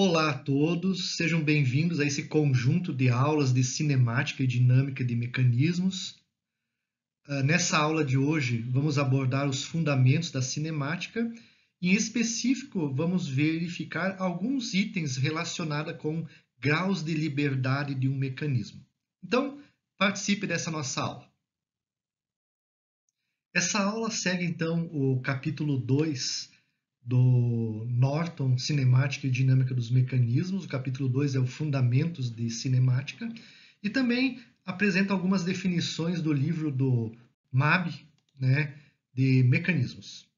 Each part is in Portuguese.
Olá a todos, sejam bem-vindos a esse conjunto de aulas de cinemática e dinâmica de mecanismos. Nessa aula de hoje, vamos abordar os fundamentos da cinemática e, em específico, vamos verificar alguns itens relacionados com graus de liberdade de um mecanismo. Então, participe dessa nossa aula. Essa aula segue, então, o capítulo 2 do Norton, Cinemática e Dinâmica dos Mecanismos. O capítulo 2 é o Fundamentos de Cinemática. E também apresenta algumas definições do livro do MAB, né, de mecanismos.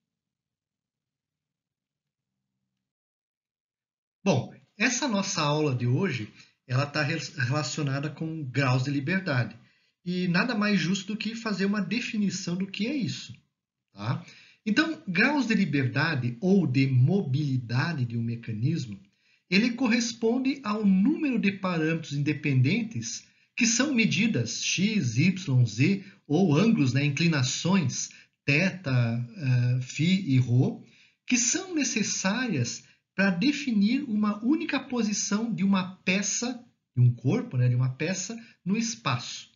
Bom, essa nossa aula de hoje, ela está relacionada com graus de liberdade. E nada mais justo do que fazer uma definição do que é isso. Tá? Então, graus de liberdade ou de mobilidade de um mecanismo, ele corresponde ao número de parâmetros independentes que são medidas x, y, z ou ângulos, né, inclinações θ, φ e ρ, que são necessárias para definir uma única posição de uma peça, de um corpo, né, de uma peça no espaço,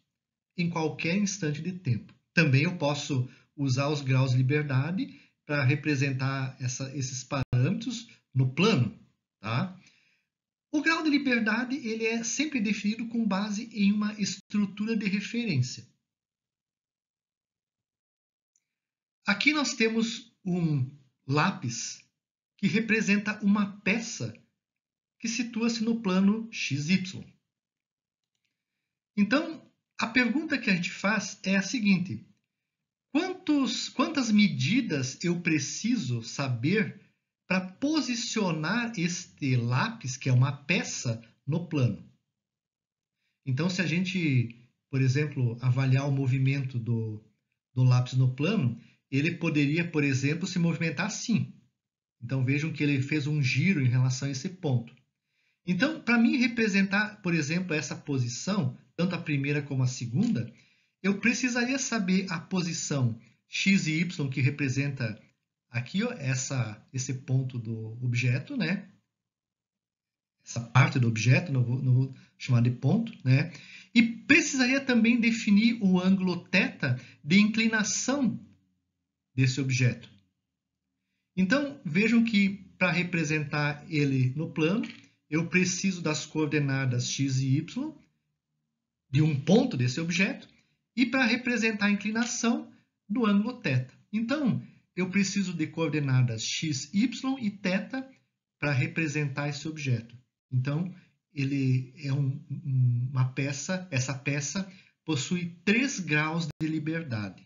em qualquer instante de tempo. Também eu posso usar os graus de liberdade para representar esses parâmetros no plano. Tá? O grau de liberdade ele é sempre definido com base em uma estrutura de referência. Aqui nós temos um lápis que representa uma peça que situa-se no plano XY. Então, a pergunta que a gente faz é a seguinte: quantas medidas eu preciso saber para posicionar este lápis, que é uma peça, no plano? Então, se a gente, por exemplo, avaliar o movimento do lápis no plano, ele poderia, por exemplo, se movimentar assim. Então, vejam que ele fez um giro em relação a esse ponto. Então, para mim representar, por exemplo, essa posição, tanto a primeira como a segunda, eu precisaria saber a posição x e y, que representa aqui ó, esse ponto do objeto, né? Essa parte do objeto, não vou chamar de ponto, né? E precisaria também definir o ângulo θ de inclinação desse objeto. Então, vejam que para representar ele no plano, eu preciso das coordenadas x e y, de um ponto desse objeto, e para representar a inclinação do ângulo θ. Então, eu preciso de coordenadas x, y e θ para representar esse objeto. Então, ele é uma peça, essa peça possui 3 graus de liberdade.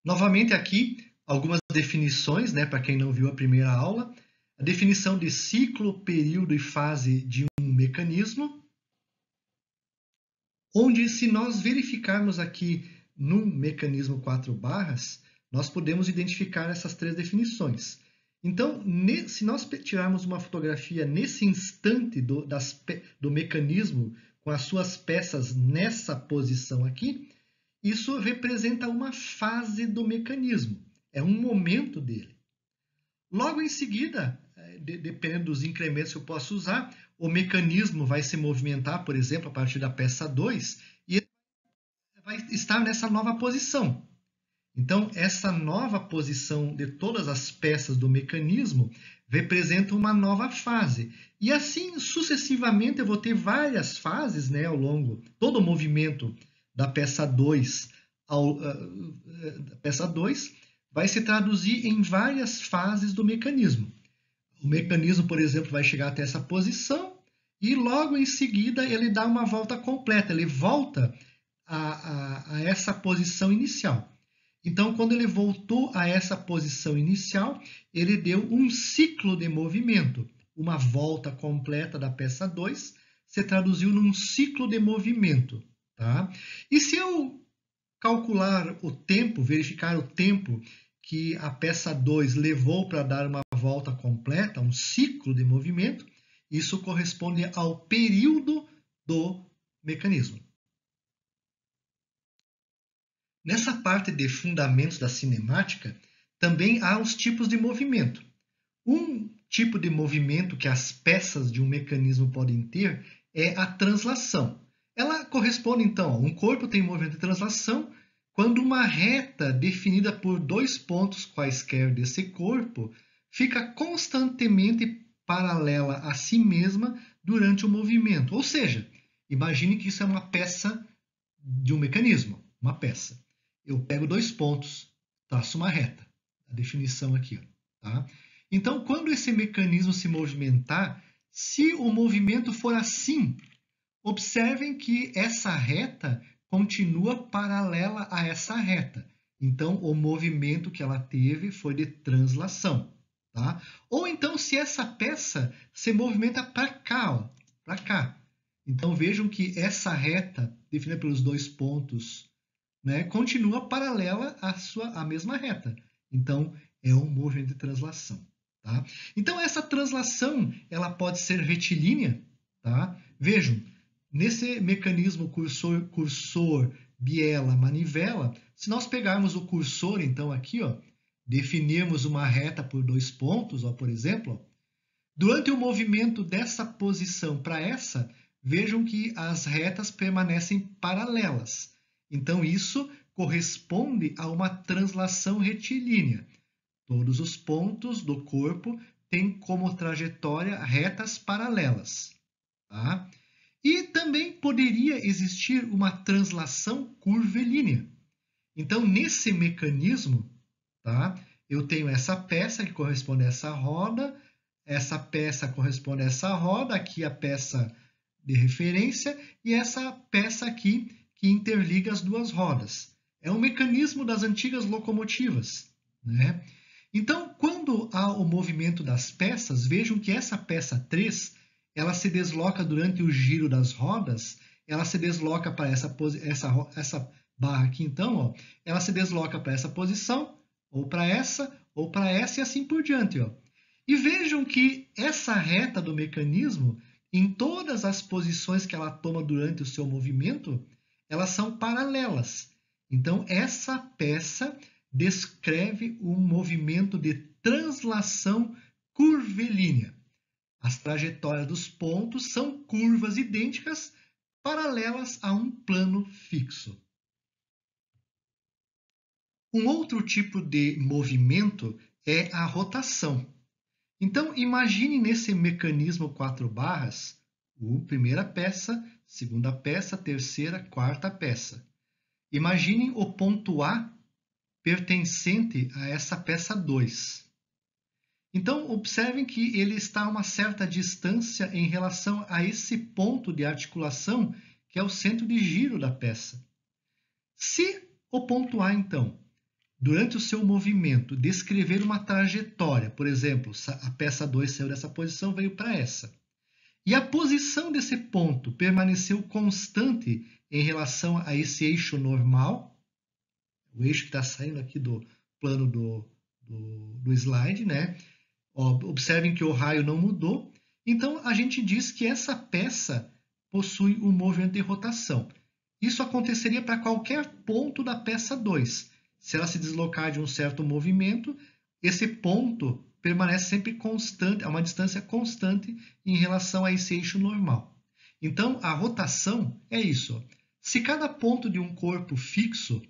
Novamente aqui, algumas definições, né, para quem não viu a primeira aula. A definição de ciclo, período e fase de um mecanismo, onde se nós verificarmos aqui num mecanismo 4 barras, nós podemos identificar essas 3 definições. Então, se nós tirarmos uma fotografia nesse instante do mecanismo, com as suas peças nessa posição aqui, isso representa uma fase do mecanismo, é um momento dele. Logo em seguida, dependendo dos incrementos que eu posso usar, o mecanismo vai se movimentar, por exemplo, a partir da peça 2, e ele vai estar nessa nova posição. Então, essa nova posição de todas as peças do mecanismo representa uma nova fase. E assim, sucessivamente, eu vou ter várias fases, né, ao longo, todo o movimento da peça 2 peça 2 vai se traduzir em várias fases do mecanismo. O mecanismo, por exemplo, vai chegar até essa posição e logo em seguida ele dá uma volta completa, ele volta a essa posição inicial. Então, quando ele voltou a essa posição inicial, ele deu um ciclo de movimento. Uma volta completa da peça 2 se traduziu num ciclo de movimento. Tá? E se eu calcular o tempo, verificar o tempo que a peça 2 levou para dar uma volta completa, um ciclo de movimento, isso corresponde ao período do mecanismo. Nessa parte de fundamentos da cinemática, também há os tipos de movimento. Um tipo de movimento que as peças de um mecanismo podem ter é a translação. Ela corresponde, então, a um corpo tem movimento de translação quando uma reta definida por dois pontos quaisquer desse corpo fica constantemente paralela a si mesma durante o movimento. Ou seja, imagine que isso é uma peça de um mecanismo, uma peça. Eu pego dois pontos, traço uma reta. A definição aqui, ó, tá? Então, quando esse mecanismo se movimentar, se o movimento for assim, observem que essa reta continua paralela a essa reta. Então, o movimento que ela teve foi de translação. Tá? Ou então, se essa peça se movimenta para cá, para cá. Então, vejam que essa reta, definida pelos dois pontos, né, continua paralela à mesma reta. Então, é um movimento de translação. Tá? Então, essa translação ela pode ser retilínea. Tá? Vejam, nesse mecanismo cursor, biela, manivela, se nós pegarmos o cursor, então, aqui, ó, definirmos uma reta por dois pontos, ó, por exemplo, ó, durante o movimento dessa posição para essa, vejam que as retas permanecem paralelas. Então, isso corresponde a uma translação retilínea. Todos os pontos do corpo têm como trajetória retas paralelas. Tá? E também poderia existir uma translação curvilínea. Então, nesse mecanismo, tá, eu tenho essa peça que corresponde a essa peça corresponde a essa roda, aqui a peça de referência, e essa peça aqui que interliga as duas rodas. É um mecanismo das antigas locomotivas, né? Então, quando há o movimento das peças, vejam que essa peça 3, ela se desloca durante o giro das rodas, ela se desloca para essa barra aqui, então, ó, ela se desloca para essa posição, ou para essa, e assim por diante. Ó. E vejam que essa reta do mecanismo, em todas as posições que ela toma durante o seu movimento, elas são paralelas. Então, essa peça descreve um movimento de translação curvilínea. As trajetórias dos pontos são curvas idênticas, paralelas a um plano fixo. Um outro tipo de movimento é a rotação. Então, imagine nesse mecanismo 4 barras, primeira peça, segunda peça, terceira, quarta peça. Imaginem o ponto A pertencente a essa peça 2. Então, observem que ele está a uma certa distância em relação a esse ponto de articulação, que é o centro de giro da peça. Se o ponto A, então, durante o seu movimento, descrever uma trajetória, por exemplo, a peça 2 saiu dessa posição, veio para essa, e a posição desse ponto permaneceu constante em relação a esse eixo normal, o eixo que está saindo aqui do plano do slide, né? Observem que o raio não mudou. Então, a gente diz que essa peça possui um movimento de rotação. Isso aconteceria para qualquer ponto da peça 2. Se ela se deslocar de um certo movimento, esse ponto permanece sempre constante, a uma distância constante em relação a esse eixo normal. Então, a rotação é isso. Se cada ponto de um corpo fixo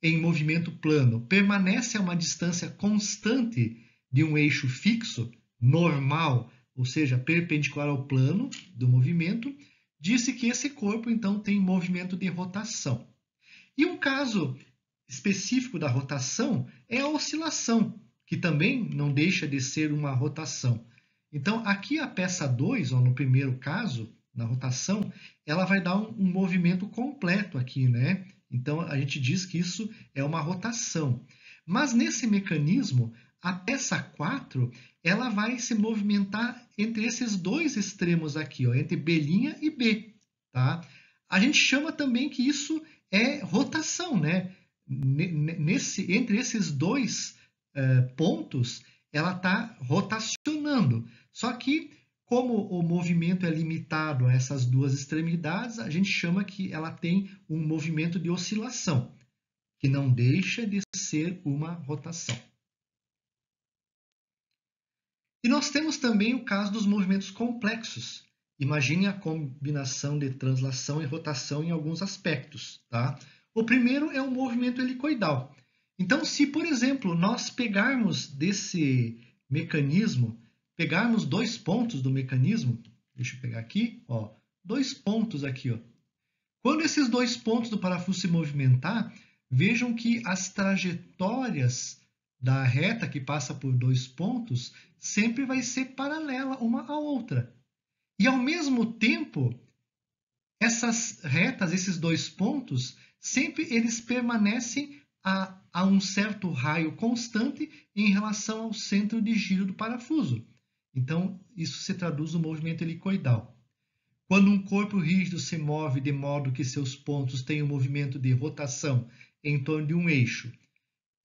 em movimento plano permanece a uma distância constante de um eixo fixo, normal, ou seja, perpendicular ao plano do movimento, disse que esse corpo, então, tem movimento de rotação. E um caso específico da rotação é a oscilação, que também não deixa de ser uma rotação. Então, aqui a peça 2, no primeiro caso, na rotação, ela vai dar um movimento completo aqui, né? Então, a gente diz que isso é uma rotação. Mas nesse mecanismo, a peça 4, ela vai se movimentar entre esses dois extremos aqui, ó, entre B' e B. Tá? A gente chama também que isso é rotação, né? Entre esses dois pontos, ela está rotacionando. Só que, como o movimento é limitado a essas duas extremidades, a gente chama que ela tem um movimento de oscilação, que não deixa de ser uma rotação. E nós temos também o caso dos movimentos complexos. Imagine a combinação de translação e rotação em alguns aspectos, tá? O primeiro é o movimento helicoidal. Então, se, por exemplo, nós pegarmos desse mecanismo, pegarmos 2 pontos do mecanismo, deixa eu pegar aqui, ó, 2 pontos aqui, ó. Quando esses 2 pontos do parafuso se movimentar, vejam que as trajetórias da reta que passa por 2 pontos sempre vai ser paralela uma à outra. E ao mesmo tempo, essas retas, esses 2 pontos, sempre eles permanecem a um certo raio constante em relação ao centro de giro do parafuso. Então, isso se traduz no movimento helicoidal. Quando um corpo rígido se move de modo que seus pontos têm um movimento de rotação em torno de um eixo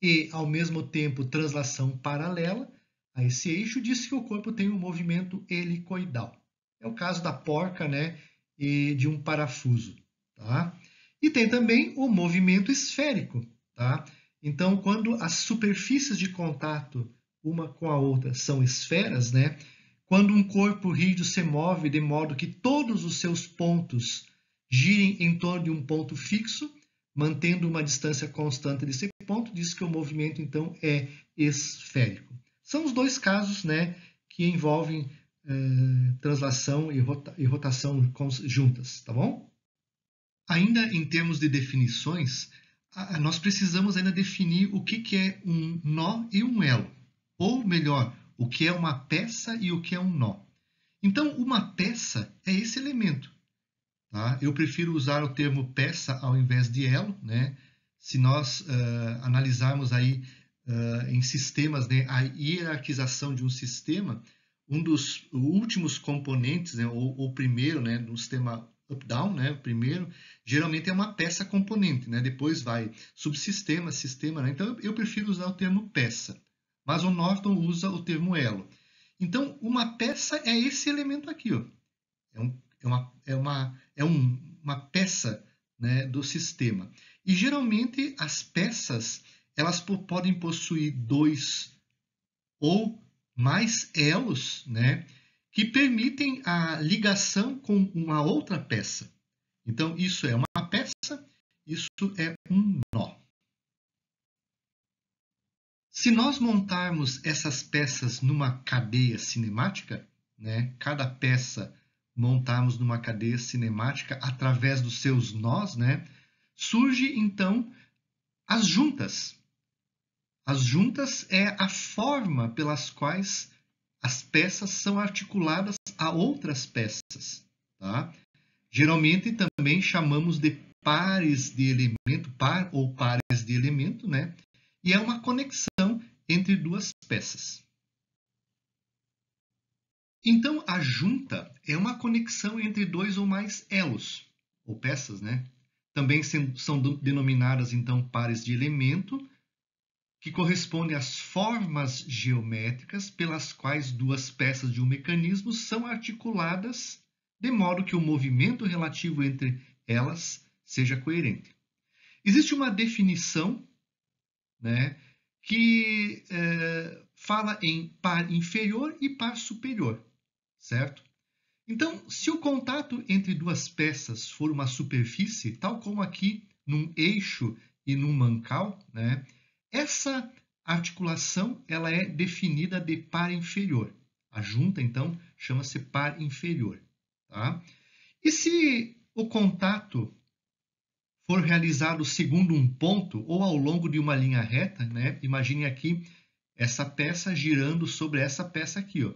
e, ao mesmo tempo, translação paralela a esse eixo, diz que o corpo tem um movimento helicoidal. É o caso da porca, né, e de um parafuso. Tá? E tem também o movimento esférico. Tá? Então, quando as superfícies de contato uma com a outra são esferas, né, quando um corpo rígido se move de modo que todos os seus pontos girem em torno de um ponto fixo, mantendo uma distância constante desse ponto, diz que o movimento, então, é esférico. São os 2 casos, né, que envolvem translação e rotação juntas, tá bom? Ainda em termos de definições, nós precisamos ainda definir o que é um nó e um elo. Ou melhor, o que é uma peça e o que é um nó. Então, uma peça é esse elemento. Tá? Eu prefiro usar o termo peça ao invés de elo, né? Se nós analisarmos aí em sistemas, né, a hierarquização de um sistema, um dos últimos componentes, né, ou o primeiro, né, no sistema up-down, né, o primeiro, geralmente é uma peça componente, né? Depois vai subsistema, sistema, né? Então eu prefiro usar o termo peça, mas o Norton usa o termo elo. Então, uma peça é esse elemento aqui, ó. É uma peça, né, do sistema. E geralmente as peças elas podem possuir 2 ou mais elos, né, que permitem a ligação com uma outra peça. Então, isso é uma peça, isso é um nó. Se nós montarmos essas peças numa cadeia cinemática, né, cada peça montarmos numa cadeia cinemática através dos seus nós, né, surge então as juntas. As juntas é a forma pelas quais as peças são articuladas a outras peças. Tá? Geralmente também chamamos de pares de elemento, par ou pares de elemento, né? E é uma conexão entre 2 peças. Então, a junta é uma conexão entre 2 ou mais elos, ou peças, né? Também são denominadas, então, pares de elemento, que correspondem às formas geométricas pelas quais 2 peças de um mecanismo são articuladas de modo que o movimento relativo entre elas seja coerente. Existe uma definição, né, que fala em par inferior e par superior, certo? Então, se o contato entre 2 peças for uma superfície, tal como aqui num eixo e num mancal, né, essa articulação ela é definida de par inferior. A junta, então, chama-se par inferior. Tá? E se o contato for realizado segundo um ponto ou ao longo de uma linha reta, né? Imagine aqui essa peça girando sobre essa peça aqui, ó.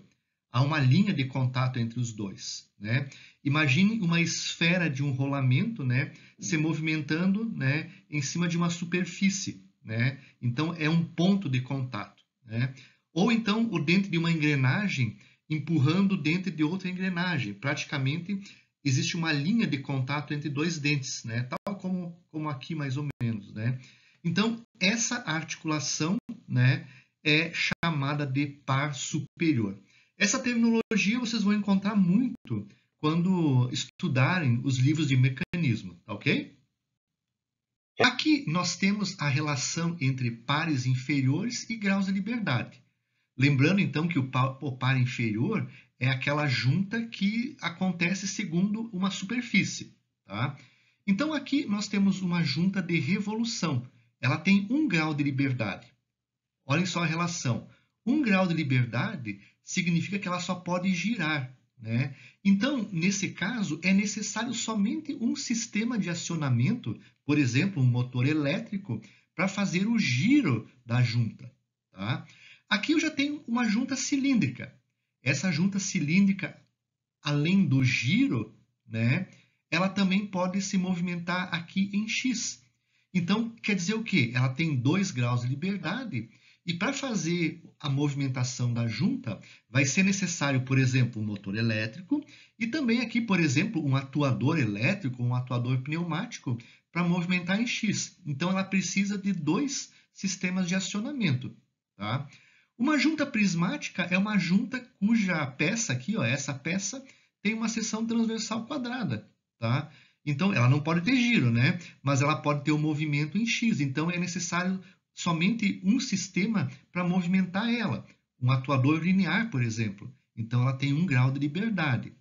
Há uma linha de contato entre os dois, né? Imagine uma esfera de um rolamento, né, se movimentando, né, em cima de uma superfície, né? Então é um ponto de contato, né? Ou então o dente de uma engrenagem empurrando o dente de outra engrenagem. Praticamente existe uma linha de contato entre 2 dentes, né? Tal como aqui mais ou menos, né? Então essa articulação, né, é chamada de par superior. Essa terminologia vocês vão encontrar muito quando estudarem os livros de mecanismo, tá ok? Aqui nós temos a relação entre pares inferiores e graus de liberdade. Lembrando, então, que o par inferior é aquela junta que acontece segundo uma superfície, tá? Então, aqui nós temos uma junta de revolução. Ela tem 1 grau de liberdade. Olhem só a relação. 1 grau de liberdade significa que ela só pode girar, né? Então, nesse caso, é necessário somente um sistema de acionamento, por exemplo, um motor elétrico, para fazer o giro da junta, tá? Aqui eu já tenho uma junta cilíndrica. Essa junta cilíndrica, além do giro, né, ela também pode se movimentar aqui em X. Então, quer dizer o quê? Ela tem 2 graus de liberdade e para fazer a movimentação da junta, vai ser necessário, por exemplo, um motor elétrico e também aqui, por exemplo, um atuador elétrico, um atuador pneumático para movimentar em X. Então, ela precisa de 2 sistemas de acionamento, tá? Uma junta prismática é uma junta cuja peça aqui, ó, essa peça, tem uma seção transversal quadrada, tá? Então, ela não pode ter giro, né? Mas ela pode ter o movimento em X. Então, é necessário somente um sistema para movimentar ela. Um atuador linear, por exemplo. Então, ela tem 1 grau de liberdade.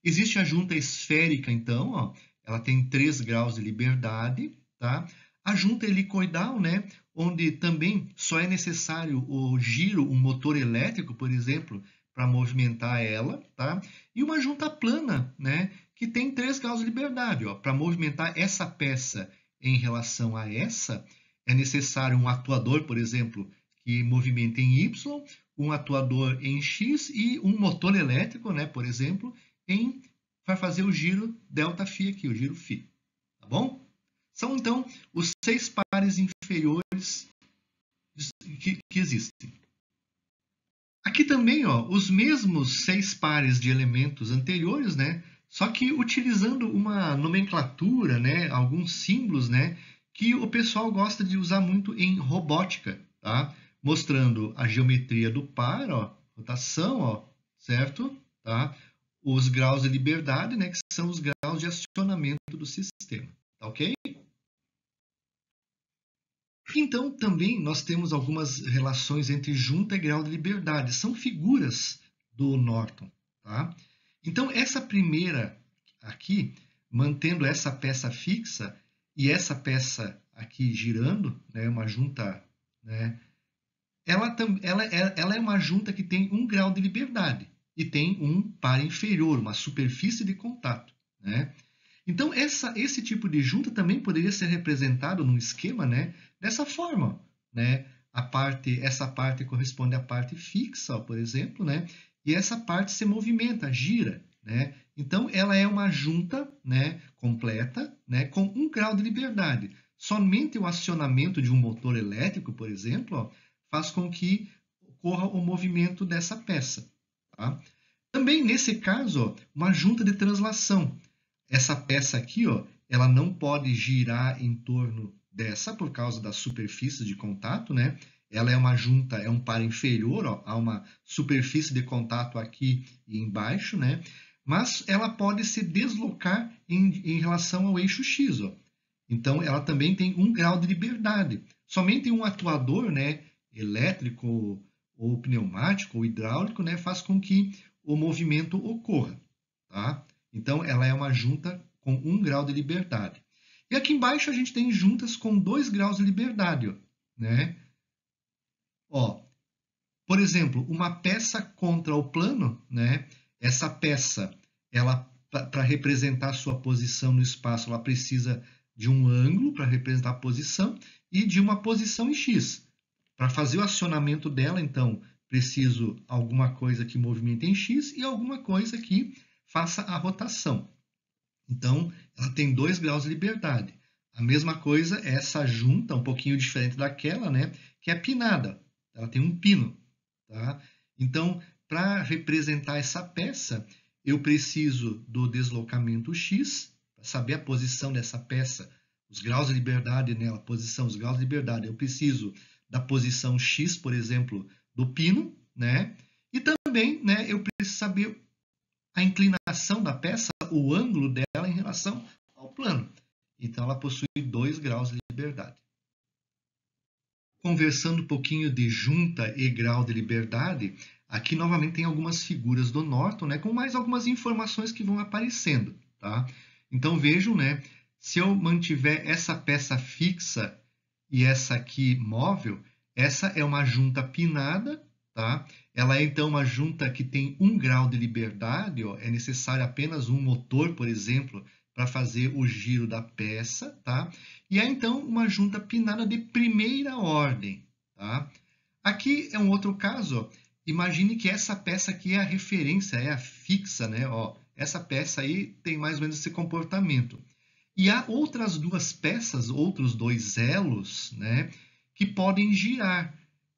Existe a junta esférica, então, ó, ela tem 3 graus de liberdade, tá? A junta helicoidal, né, onde também só é necessário o giro, um motor elétrico, por exemplo, para movimentar ela, tá? E uma junta plana, né, que tem 3 graus de liberdade, ó. Para movimentar essa peça em relação a essa, é necessário um atuador, por exemplo, que movimenta em Y, um atuador em X e um motor elétrico, né, por exemplo, vai fazer o giro ΔΦ aqui, o giro φ, tá bom? São, então, os 6 pares inferiores que existem. Aqui também, ó, os mesmos 6 pares de elementos anteriores, né? Só que utilizando uma nomenclatura, né? Alguns símbolos, né? Que o pessoal gosta de usar muito em robótica, tá? Mostrando a geometria do par, ó, rotação, ó, certo? Tá? Os graus de liberdade, né? Que são os graus de acionamento do sistema, tá ok? Então, também nós temos algumas relações entre junta e grau de liberdade. São figuras do Norton, tá? Então, essa primeira aqui, mantendo essa peça fixa e essa peça aqui girando, né, uma junta, né, ela é uma junta que tem 1 grau de liberdade e tem um par inferior, uma superfície de contato, né? Então, esse tipo de junta também poderia ser representado num esquema, né, dessa forma, né? Essa parte corresponde à parte fixa, ó, por exemplo, né? E essa parte se movimenta, gira, né? Então, ela é uma junta, né, completa, né, com 1 grau de liberdade. Somente o acionamento de um motor elétrico, por exemplo, ó, faz com que ocorra o movimento dessa peça, tá? Também, nesse caso, ó, uma junta de translação. Essa peça aqui, ó, ela não pode girar em torno dessa por causa da superfície de contato, né? Ela é uma junta, é um par inferior, ó, há uma superfície de contato aqui e embaixo, né? Mas ela pode se deslocar em relação ao eixo X, ó. Então, ela também tem 1 grau de liberdade. Somente um atuador, né, elétrico ou pneumático ou hidráulico, né, faz com que o movimento ocorra, tá? Então, ela é uma junta com 1 grau de liberdade. E aqui embaixo a gente tem juntas com 2 graus de liberdade, né? Ó, por exemplo, uma peça contra o plano, né? Essa peça, ela para representar sua posição no espaço, ela precisa de um ângulo para representar a posição e de uma posição em X. Para fazer o acionamento dela, então, preciso alguma coisa que movimente em X e alguma coisa que faça a rotação. Então, ela tem 2 graus de liberdade. A mesma coisa é essa junta, um pouquinho diferente daquela, né, que é pinada. Ela tem um pino, tá? Então, para representar essa peça, eu preciso do deslocamento x, para saber a posição dessa peça, os graus de liberdade nela, posição, os graus de liberdade. Eu preciso da posição x, por exemplo, do pino, né? E também, né, eu preciso saber a inclinação da peça, o ângulo dela em relação ao plano. Então, ela possui 2 graus de liberdade. conversando um pouquinho de junta e grau de liberdade, aqui novamente tem algumas figuras do Norton, né, com mais algumas informações que vão aparecendo, tá? Então vejam, né, se eu mantiver essa peça fixa e essa aqui móvel, essa é uma junta pinada, tá? Ela é então uma junta que tem 1 grau de liberdade, ó, é necessário apenas um motor, por exemplo, para fazer o giro da peça, tá? E é então uma junta pinada de primeira ordem, tá? Aqui é um outro caso, ó. Imagine que essa peça aqui é a referência, é a fixa, né? Ó, essa peça aí tem mais ou menos esse comportamento. E há outras duas peças, outros dois elos, né, que podem girar.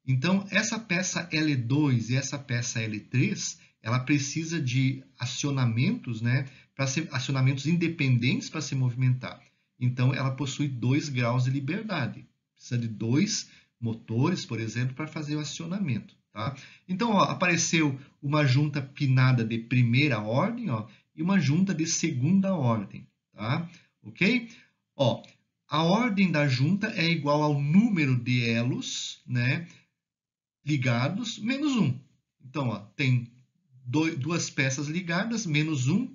Então, essa peça L2 e essa peça L3, ela precisa de acionamentos, né, acionamentos independentes para se movimentar. Então, ela possui 2 graus de liberdade. Precisa de 2 motores, por exemplo, para fazer o acionamento. Tá? Então, ó, apareceu uma junta pinada de primeira ordem, ó, e uma junta de segunda ordem. Tá? Ok? Ó, a ordem da junta é igual ao número de elos, né, ligados, menos 1. Então, ó, tem duas peças ligadas, menos 1,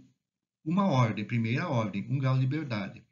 uma ordem, primeira ordem, 1 grau de liberdade.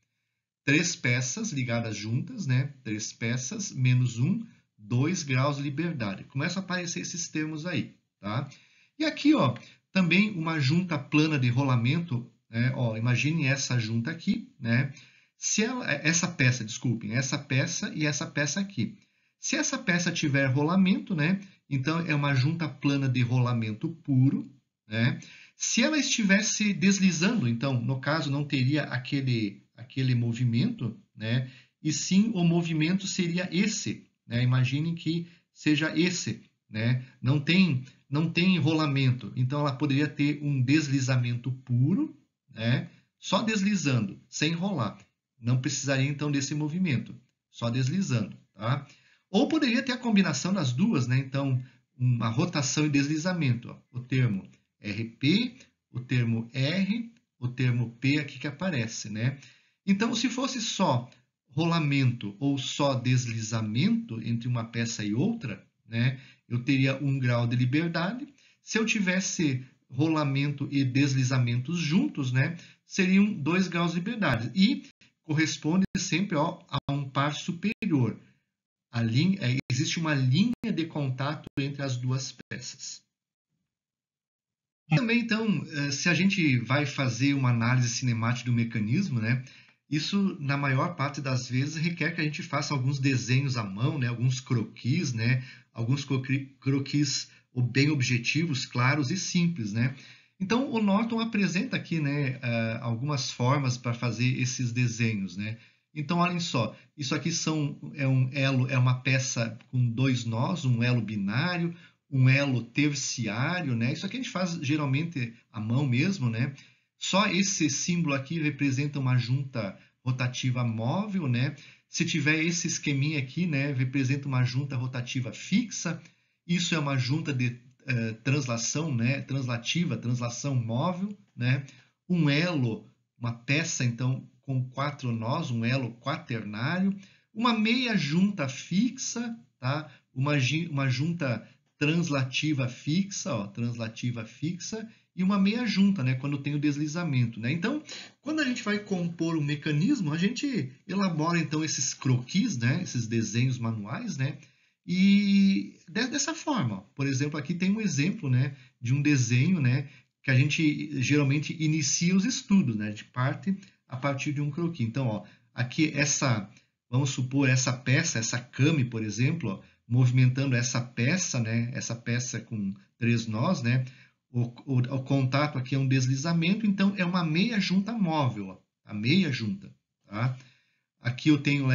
3 peças ligadas juntas, né, 3 peças, menos 1, 2 graus de liberdade. Começam a aparecer esses termos aí, tá? E aqui, ó, também uma junta plana de rolamento, né, ó, imagine essa junta aqui, né? Se ela, essa peça, desculpem, essa peça e essa peça aqui. Se essa peça tiver rolamento, né, então é uma junta plana de rolamento puro, né? Se ela estivesse deslizando, então, no caso, não teria aquele movimento, né? E sim o movimento seria esse, né? Imagine que seja esse, né? Não tem rolamento, então ela poderia ter um deslizamento puro, né? Só deslizando, sem rolar. Não precisaria então desse movimento, só deslizando, tá? Ou poderia ter a combinação das duas, né? Então, uma rotação e deslizamento, ó, o termo RP, o termo R, o termo P aqui que aparece, né? Então, se fosse só rolamento ou só deslizamento entre uma peça e outra, né, eu teria 1 grau de liberdade. Se eu tivesse rolamento e deslizamentos juntos, né, seriam 2 graus de liberdade. E corresponde sempre, ó, a um par superior. Existe uma linha de contato entre as duas peças. Também, então, se a gente vai fazer uma análise cinemática do mecanismo, né, isso, na maior parte das vezes, requer que a gente faça alguns desenhos à mão, né, alguns croquis, né, alguns croquis bem objetivos, claros e simples, né. Então, o Norton apresenta aqui, né, algumas formas para fazer esses desenhos, né. Então, olhem só, isso aqui é um elo, é uma peça com 2 nós, um elo binário, um elo terciário, né? Isso aqui a gente faz geralmente à mão mesmo, né? Só esse símbolo aqui representa uma junta rotativa móvel, né? Se tiver esse esqueminha aqui, né, representa uma junta rotativa fixa. Isso é uma junta de translação, né? Translação móvel, né? Um elo, uma peça, então, com 4 nós, um elo quaternário. Uma meia junta fixa, tá? Uma junta translativa fixa, ó, translativa fixa, e uma meia junta, né, quando tem o deslizamento, né? Então, quando a gente vai compor um mecanismo, a gente elabora então esses croquis, né, esses desenhos manuais, né? E dessa forma, ó, por exemplo, aqui tem um exemplo, né, de um desenho, né, que a gente geralmente inicia os estudos, né? De parte a partir de um croquis. Então, ó, aqui vamos supor essa peça, essa came, por exemplo, ó, movimentando essa peça, né? Essa peça com 3 nós, né? O contato aqui é um deslizamento, então é uma meia junta móvel, ó, a meia junta, tá? Aqui eu tenho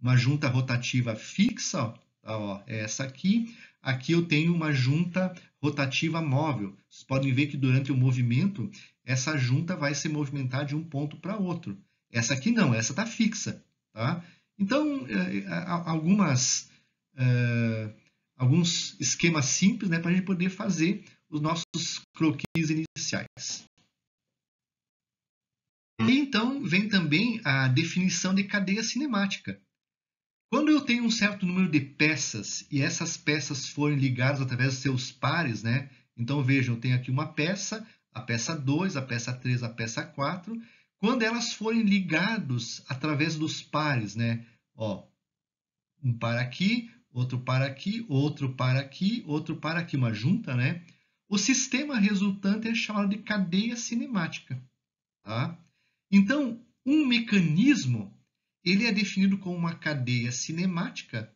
uma junta rotativa fixa, ó, tá, ó, é essa aqui. Aqui eu tenho uma junta rotativa móvel. Vocês podem ver que durante o movimento, essa junta vai se movimentar de um ponto para outro. Essa aqui não, essa está fixa, tá? Então, alguns esquemas simples, né, para a gente poder fazer os nossos croquis iniciais. E então vem também a definição de cadeia cinemática. Quando eu tenho um certo número de peças e essas peças forem ligadas através dos seus pares, né? Então vejam, eu tenho aqui uma peça, a peça 2, a peça 3, a peça 4. Quando elas forem ligadas através dos pares, né? Ó, um par aqui, outro par aqui, outro par aqui, outro par aqui, uma junta, né? O sistema resultante é chamado de cadeia cinemática, tá? Então, um mecanismo ele é definido como uma cadeia cinemática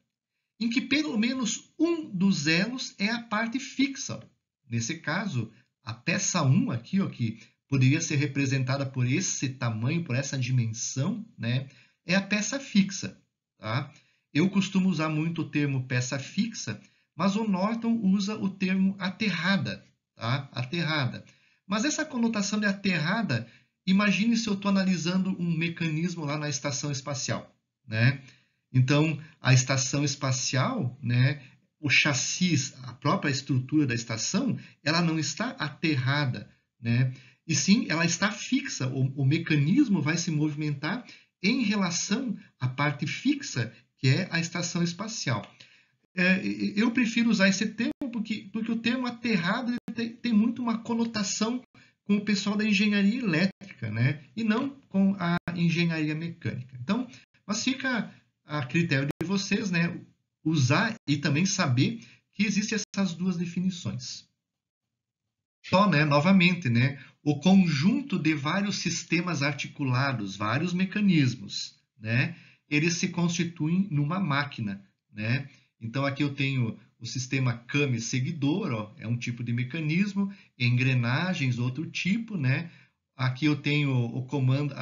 em que pelo menos um dos elos é a parte fixa. Nesse caso, a peça 1 aqui, ó, que poderia ser representada por esse tamanho, por essa dimensão, né, é a peça fixa. Tá? Eu costumo usar muito o termo peça fixa, mas o Norton usa o termo aterrada. Tá? Aterrada. Mas essa conotação de aterrada, imagine se eu estou analisando um mecanismo lá na estação espacial, né? Então, a estação espacial, né, o chassi, a própria estrutura da estação, ela não está aterrada, né? E sim, ela está fixa. O mecanismo vai se movimentar em relação à parte fixa, que é a estação espacial. Eu prefiro usar esse termo porque o termo aterrado tem muito uma conotação com o pessoal da engenharia elétrica, né? E não com a engenharia mecânica. Então, mas fica a critério de vocês, né, usar e também saber que existem essas duas definições. Só, né, novamente, né, o conjunto de vários sistemas articulados, vários mecanismos, né, eles se constituem numa máquina, né? Então aqui eu tenho o sistema Kame seguidor, ó, é um tipo de mecanismo, engrenagens, outro tipo, né? Aqui eu tenho o comando,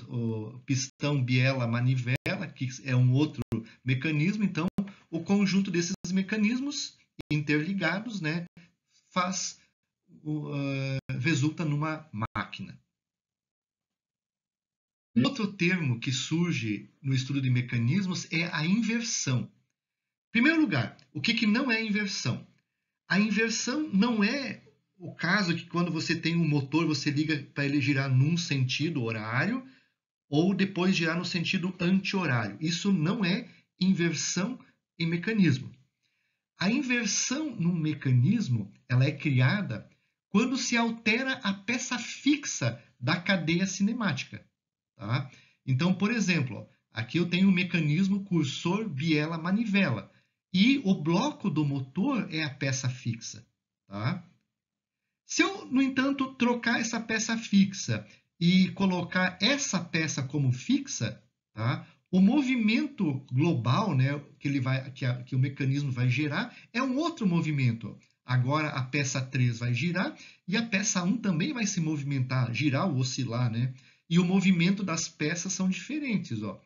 o pistão biela manivela, que é um outro mecanismo. Então, o conjunto desses mecanismos interligados, né, resulta numa máquina. Outro termo que surge no estudo de mecanismos é a inversão. Em primeiro lugar, o que não é inversão? A inversão não é o caso que quando você tem um motor, você liga para ele girar num sentido horário ou depois girar no sentido anti-horário. Isso não é inversão em mecanismo. A inversão num mecanismo ela é criada quando se altera a peça fixa da cadeia cinemática. Tá? Então, por exemplo, aqui eu tenho o mecanismo cursor, biela, manivela. E o bloco do motor é a peça fixa. Tá? Se eu, no entanto, trocar essa peça fixa e colocar essa peça como fixa, tá? O movimento global, né, que o mecanismo vai gerar é um outro movimento. Agora a peça 3 vai girar e a peça 1 também vai se movimentar, girar ou oscilar, né? E o movimento das peças são diferentes, ó.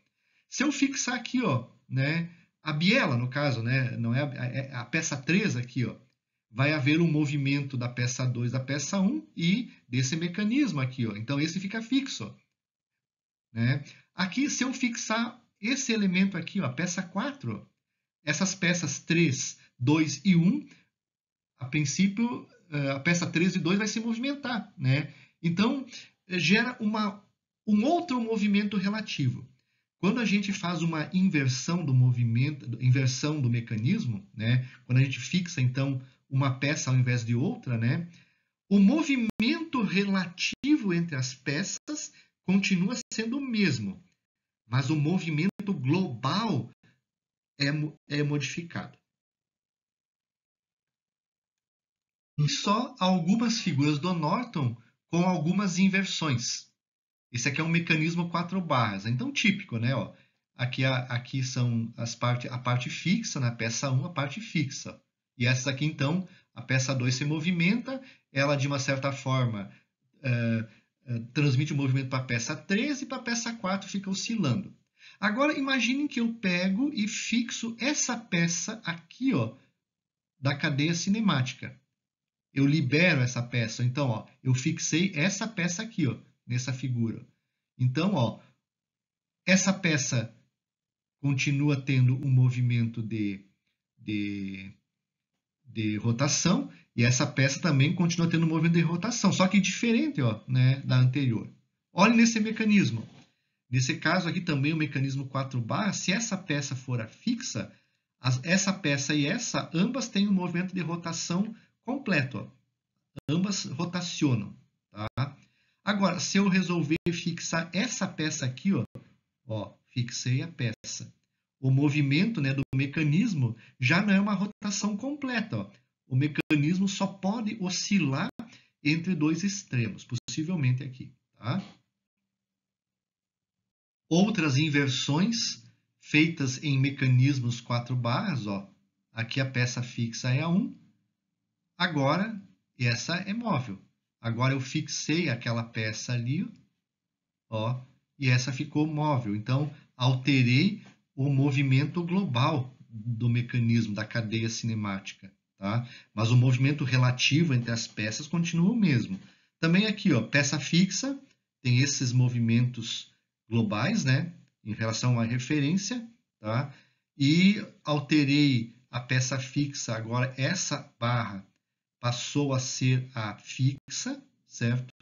Se eu fixar aqui, ó, né, a biela, no caso, né, não é a peça 3 aqui, ó, vai haver um movimento da peça 2 da peça 1 e desse mecanismo aqui, ó. Então esse fica fixo, né? Aqui, se eu fixar esse elemento aqui, ó, a peça 4, essas peças 3, 2 e 1, a princípio, a peça 3 e 2 vai se movimentar, né? Então, gera um outro movimento relativo. Quando a gente faz uma inversão do movimento, inversão do mecanismo, né? Quando a gente fixa, então, uma peça ao invés de outra, né? O movimento relativo entre as peças continua sendo o mesmo, mas o movimento global é modificado. E só algumas figuras do Norton com algumas inversões. Esse aqui é um mecanismo 4 barras, então típico, né? Ó, aqui são a parte fixa, na peça 1, a parte fixa. E essas aqui, então, a peça 2 se movimenta, ela de uma certa forma transmite o movimento para a peça 3 e para a peça 4 fica oscilando. Agora imaginem que eu pego e fixo essa peça aqui, ó, da cadeia cinemática. Eu libero essa peça. Então, ó, eu fixei essa peça aqui, ó, nessa figura. Então, ó, essa peça continua tendo um movimento de rotação e essa peça também continua tendo um movimento de rotação, só que diferente, ó, né, da anterior. Olhe nesse mecanismo. Nesse caso aqui também o mecanismo 4 barras, se essa peça for fixa, essa peça e essa, ambas têm um movimento de rotação completo. Ó. Ambas rotacionam. Tá? Agora, se eu resolver fixar essa peça aqui, ó, fixei a peça. O movimento, né, do mecanismo já não é uma rotação completa. Ó. O mecanismo só pode oscilar entre dois extremos, possivelmente aqui. Tá? Outras inversões feitas em mecanismos 4 barras, ó, aqui a peça fixa é a 1, agora essa é móvel. Agora eu fixei aquela peça ali, ó, e essa ficou móvel. Então, alterei o movimento global do mecanismo, da cadeia cinemática. Tá? Mas o movimento relativo entre as peças continua o mesmo. Também aqui, ó, peça fixa, tem esses movimentos globais, né, em relação à referência. Tá? E alterei a peça fixa, agora essa barra passou a ser a fixa, certo?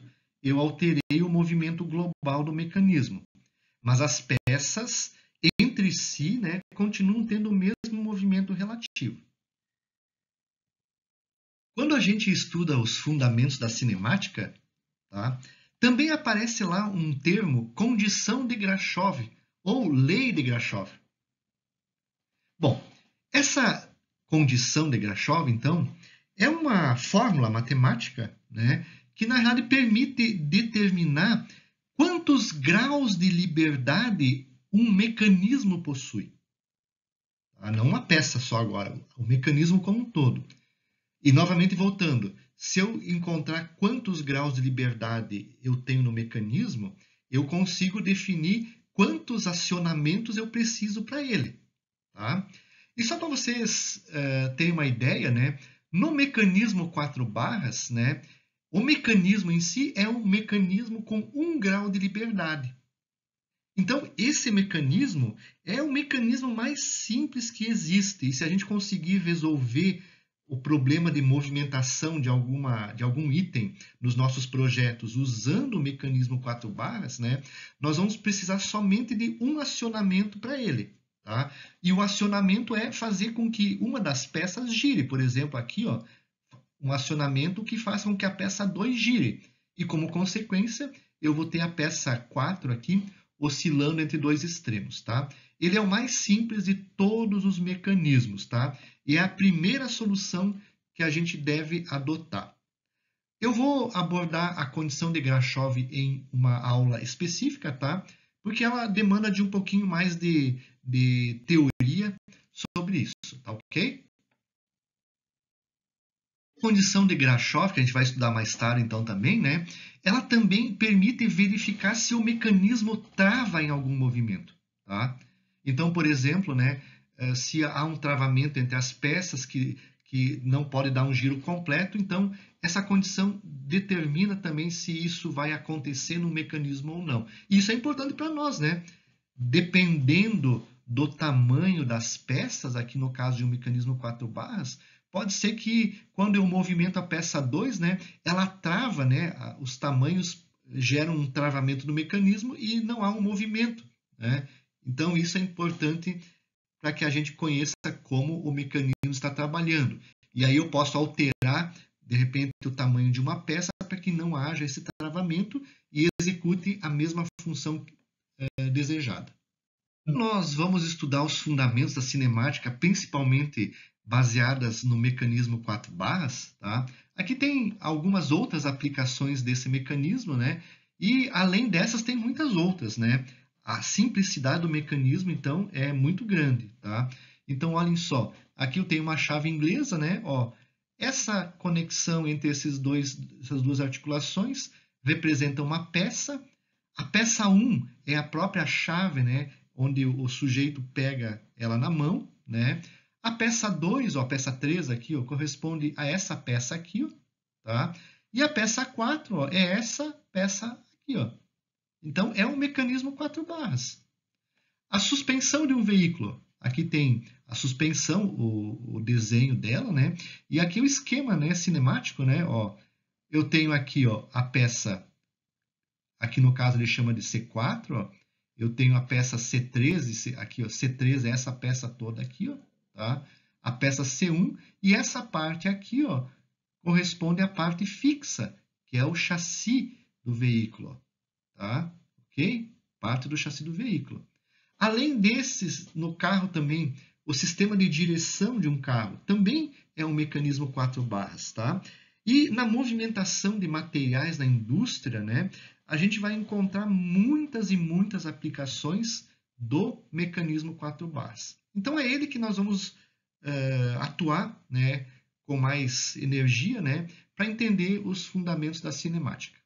Eu alterei o movimento global do mecanismo. Mas as peças, entre si, né, continuam tendo o mesmo movimento relativo. Quando a gente estuda os fundamentos da cinemática, tá, também aparece lá um termo, condição de Grashof, ou lei de Grashof. Bom, essa condição de Grashof, então, é uma fórmula matemática, né, que na realidade permite determinar quantos graus de liberdade um mecanismo possui. Não uma peça só agora, o mecanismo como um todo. E novamente voltando, se eu encontrar quantos graus de liberdade eu tenho no mecanismo, eu consigo definir quantos acionamentos eu preciso para ele. Tá? E só para vocês terem uma ideia, né, no mecanismo 4 barras, né, o mecanismo em si é um mecanismo com 1 grau de liberdade. Então, esse mecanismo é o mecanismo mais simples que existe. E se a gente conseguir resolver o problema de movimentação de algum item nos nossos projetos usando o mecanismo 4 barras, né, nós vamos precisar somente de um acionamento para ele. Tá? E o acionamento é fazer com que uma das peças gire. Por exemplo, aqui, ó, um acionamento que faça com que a peça 2 gire. E como consequência, eu vou ter a peça 4 aqui oscilando entre dois extremos. Tá? Ele é o mais simples de todos os mecanismos. Tá? E é a primeira solução que a gente deve adotar. Eu vou abordar a condição de Grashof em uma aula específica, tá? Porque ela demanda de um pouquinho mais de teoria sobre isso, tá ok? A condição de Grashof, que a gente vai estudar mais tarde então também, né? Ela também permite verificar se o mecanismo trava em algum movimento, tá? Então, por exemplo, né, se há um travamento entre as peças que não pode dar um giro completo, então essa condição determina também se isso vai acontecer no mecanismo ou não. E isso é importante para nós, né? Dependendo do tamanho das peças, aqui no caso de um mecanismo 4 barras, pode ser que quando eu movimento a peça 2, né, ela trava, né, os tamanhos geram um travamento no mecanismo e não há um movimento. Né? Então, isso é importante para que a gente conheça como o mecanismo está trabalhando. E aí eu posso alterar, de repente, o tamanho de uma peça para que não haja esse travamento e execute a mesma função desejada. Nós vamos estudar os fundamentos da cinemática, principalmente baseadas no mecanismo 4 barras. Tá? Aqui tem algumas outras aplicações desse mecanismo, né? E além dessas tem muitas outras, né? A simplicidade do mecanismo, então, é muito grande, tá? Então, olhem só, aqui eu tenho uma chave inglesa, né? Ó, essa conexão entre essas duas articulações representa uma peça. A peça 1 é a própria chave, né? Onde o sujeito pega ela na mão, né? A peça 2, ó, a peça 3 aqui, ó, corresponde a essa peça aqui, ó, tá? E a peça 4, ó, é essa peça aqui, ó. Então, é um mecanismo 4 barras. A suspensão de um veículo. Aqui tem a suspensão, o desenho dela, né? E aqui o esquema, né, cinemático, né? Ó, eu tenho aqui, ó, a peça, aqui no caso ele chama de C4, ó. eu tenho a peça C13, aqui, ó, C13 é essa peça toda aqui, ó, tá? A peça C1 e essa parte aqui, ó, corresponde à parte fixa, que é o chassi do veículo, tá? Ok? Parte do chassi do veículo. Além desses, no carro também, o sistema de direção de um carro também é um mecanismo 4 barras, tá? E na movimentação de materiais na indústria, né, a gente vai encontrar muitas e muitas aplicações do mecanismo 4 barras. Então é ele que nós vamos atuar, né, com mais energia, né, para entender os fundamentos da cinemática.